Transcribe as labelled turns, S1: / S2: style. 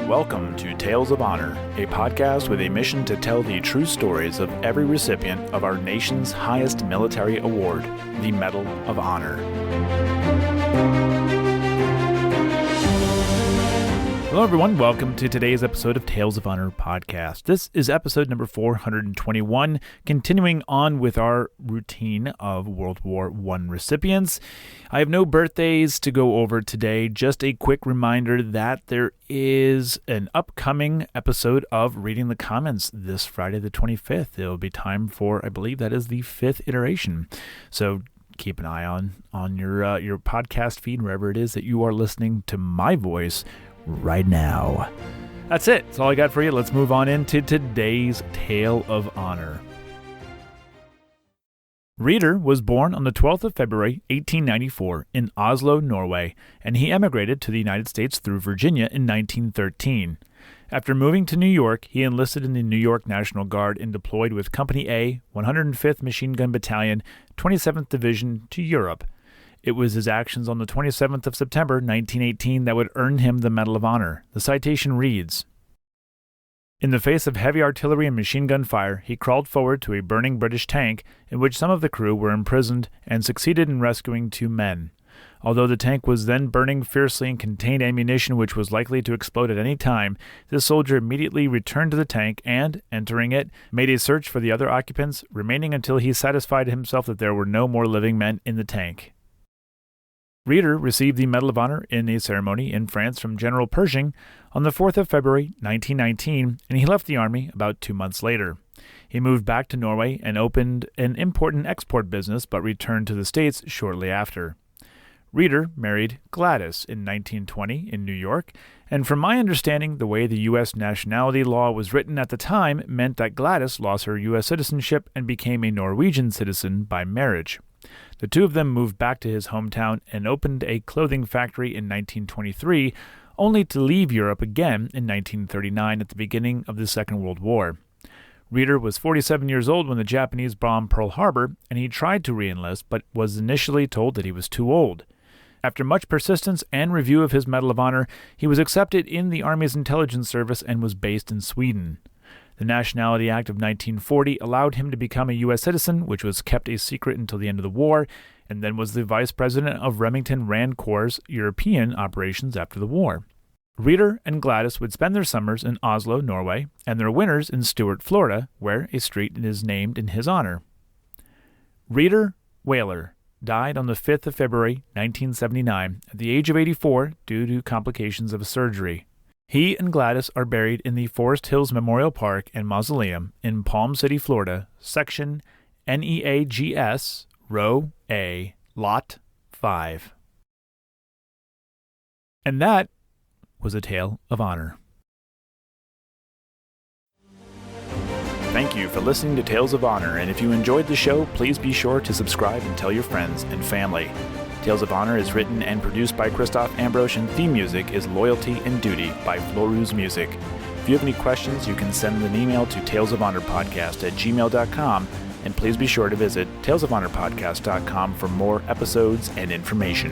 S1: Welcome to Tales of Honor, a podcast with a mission to tell the true stories of every recipient of our nation's highest military award, the Medal of Honor. Hello everyone, welcome to today's episode of Tales of Honor podcast. This is episode number 421, continuing on with our routine of World War I recipients. I have no birthdays to go over today, just a quick reminder that there is an upcoming episode of Reading the Comments this Friday the 25th. It will be time for, I believe that is the 5th iteration. So keep an eye on your podcast feed, wherever it is that you are listening to my voice right now. That's it. That's all I got for you. Let's move on into today's Tale of Honor. Reidar was born on the 12th of February, 1894 in Oslo, Norway, and he emigrated to the United States through Virginia in 1913. After moving to New York, he enlisted in the New York National Guard and deployed with Company A, 105th Machine Gun Battalion, 27th Division to Europe. It was his actions on the 27th of September, 1918 that would earn him the Medal of Honor. The citation reads, "In the face of heavy artillery and machine gun fire, he crawled forward to a burning British tank in which some of the crew were imprisoned and succeeded in rescuing 2 men. Although the tank was then burning fiercely and contained ammunition which was likely to explode at any time, this soldier immediately returned to the tank and, entering it, made a search for the other occupants, remaining until he satisfied himself that there were no more living men in the tank." Reidar received the Medal of Honor in a ceremony in France from General Pershing on the 4th of February, 1919, and he left the army about 2 months later. He moved back to Norway and opened an import and export business, but returned to the States shortly after. Reidar married Gladys in 1920 in New York, and from my understanding, the way the U.S. nationality law was written at the time meant that Gladys lost her U.S. citizenship and became a Norwegian citizen by marriage. The two of them moved back to his hometown and opened a clothing factory in 1923, only to leave Europe again in 1939 at the beginning of the Second World War. Reidar was 47 years old when the Japanese bombed Pearl Harbor, and he tried to re-enlist but was initially told that he was too old. After much persistence and review of his Medal of Honor, he was accepted in the Army's intelligence service and was based in Sweden. The Nationality Act of 1940 allowed him to become a U.S. citizen, which was kept a secret until the end of the war, and then was the vice president of Remington Rand Corps' European operations after the war. Reidar and Gladys would spend their summers in Oslo, Norway, and their winters in Stuart, Florida, where a street is named in his honor. Reidar Waaler died on the 5th of February, 1979, at the age of 84 due to complications of a surgery. He and Gladys are buried in the Forest Hills Memorial Park and Mausoleum in Palm City, Florida, section NEAGS, row A, lot 5. And that was a tale of honor. Thank you for listening to Tales of Honor, and if you enjoyed the show, please be sure to subscribe and tell your friends and family. Tales of Honor is written and produced by Christoph Ambrosch, and theme music is Loyalty and Duty by Floruz Music. If you have any questions, you can send an email to talesofhonorpodcast@gmail.com, and please be sure to visit talesofhonorpodcast.com for more episodes and information.